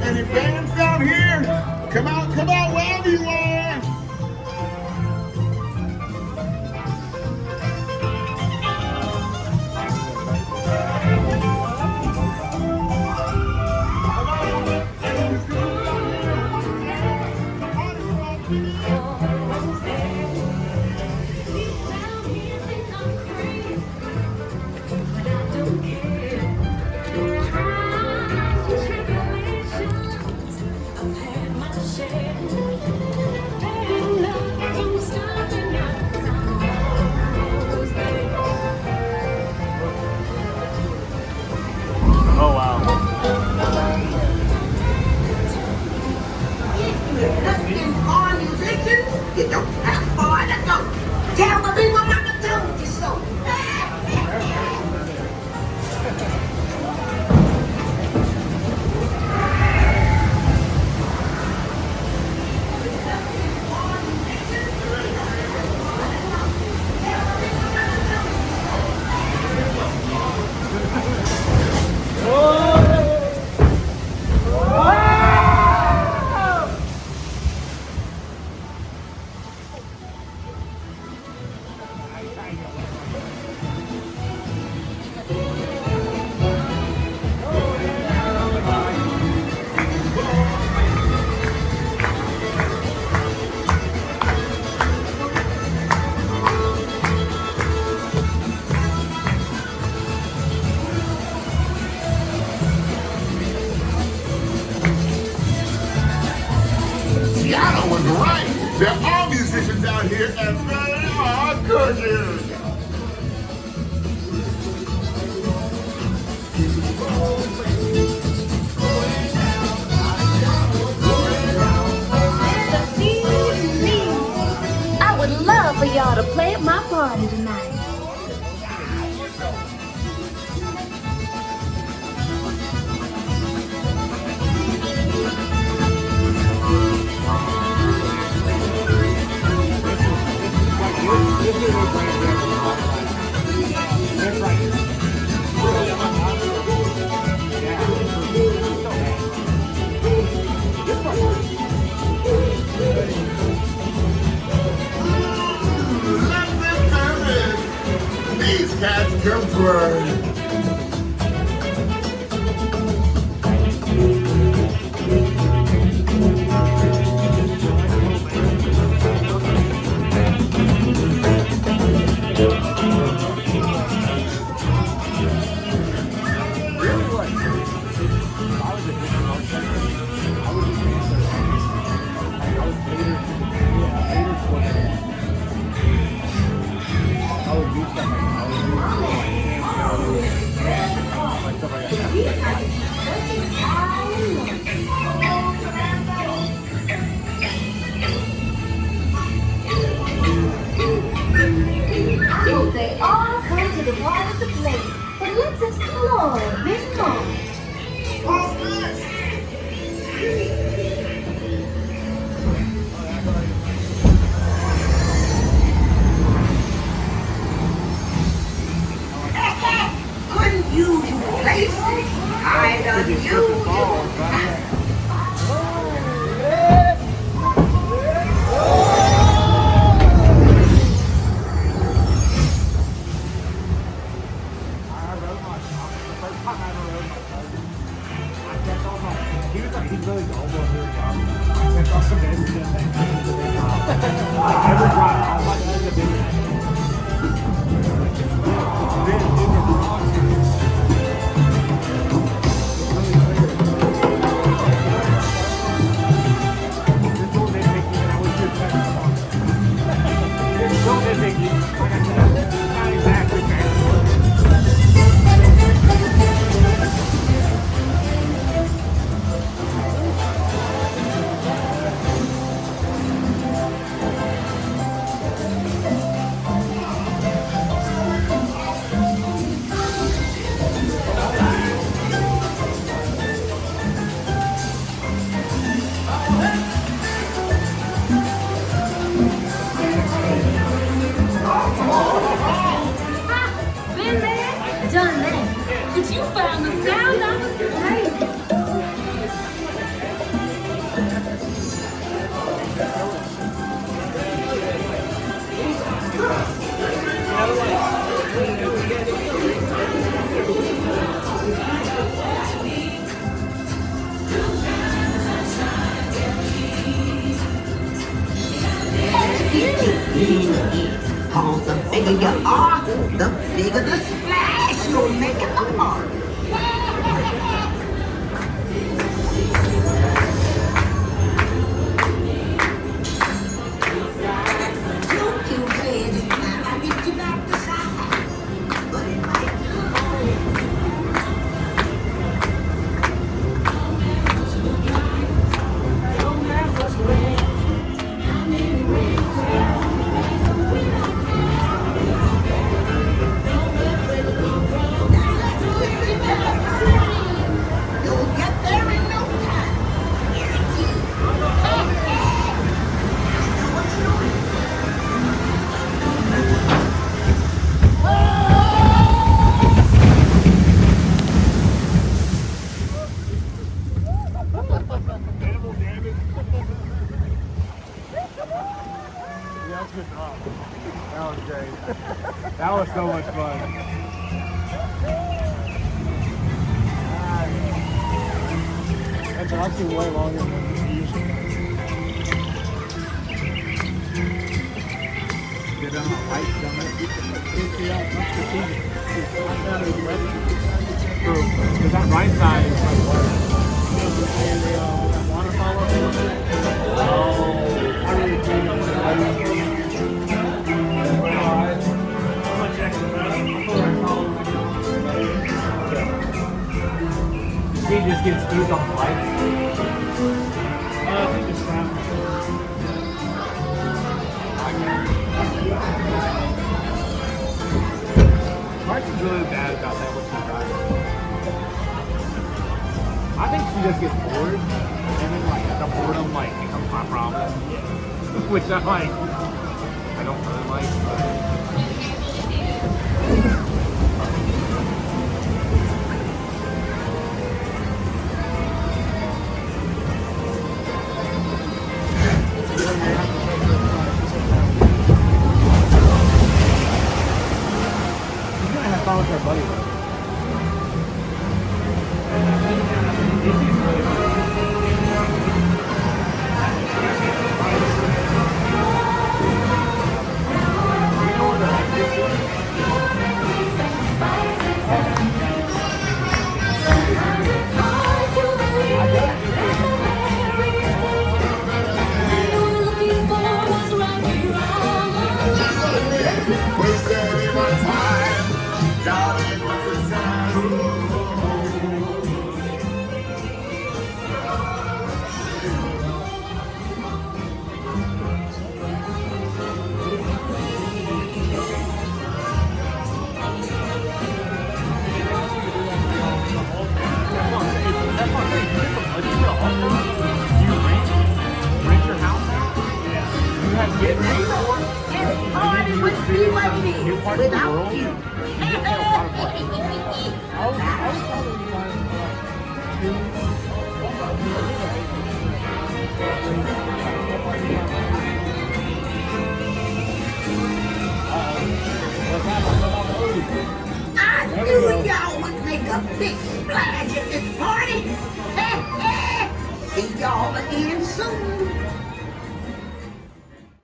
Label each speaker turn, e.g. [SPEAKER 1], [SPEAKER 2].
[SPEAKER 1] Any fans down here? Come out, wherever you are.
[SPEAKER 2] You don't have far to go. Tell me what mama told you so.
[SPEAKER 1] Tiana was right. There are musicians out here, and they are gorgeous.
[SPEAKER 3] I would love for y'all to play at my party tonight.
[SPEAKER 1] These cats can burn.
[SPEAKER 3] They all come to the water to play, but let's explore a bit more.
[SPEAKER 2] Unusual places. I'd unusual.
[SPEAKER 3] done then. But you found the sound I was playing.
[SPEAKER 2] Cause the bigger you are, the bigger the splash you'll make in the park. Don't you crazy, I get you back to side. But it might you'll get there in no time. Guaranteed. I know what you're doing.
[SPEAKER 4] That's good drop. That was great. That was so much fun. It's actually way longer than it's usually. Get on the lights down there. That's strategic. True. Because that right side is like water. That waterfall up there. Oh, I really do. He just gets spooked on the lights. I think it's fine. Mark's is really bad about that when she's driving. I think she just gets bored, and then like the boredom becomes my problem. Which I don't really like. Fun with our buddy.
[SPEAKER 1] Wasting my time, darling, what's the time?
[SPEAKER 2] This party would be what it is without you. I knew y'all would make a big splash at this party.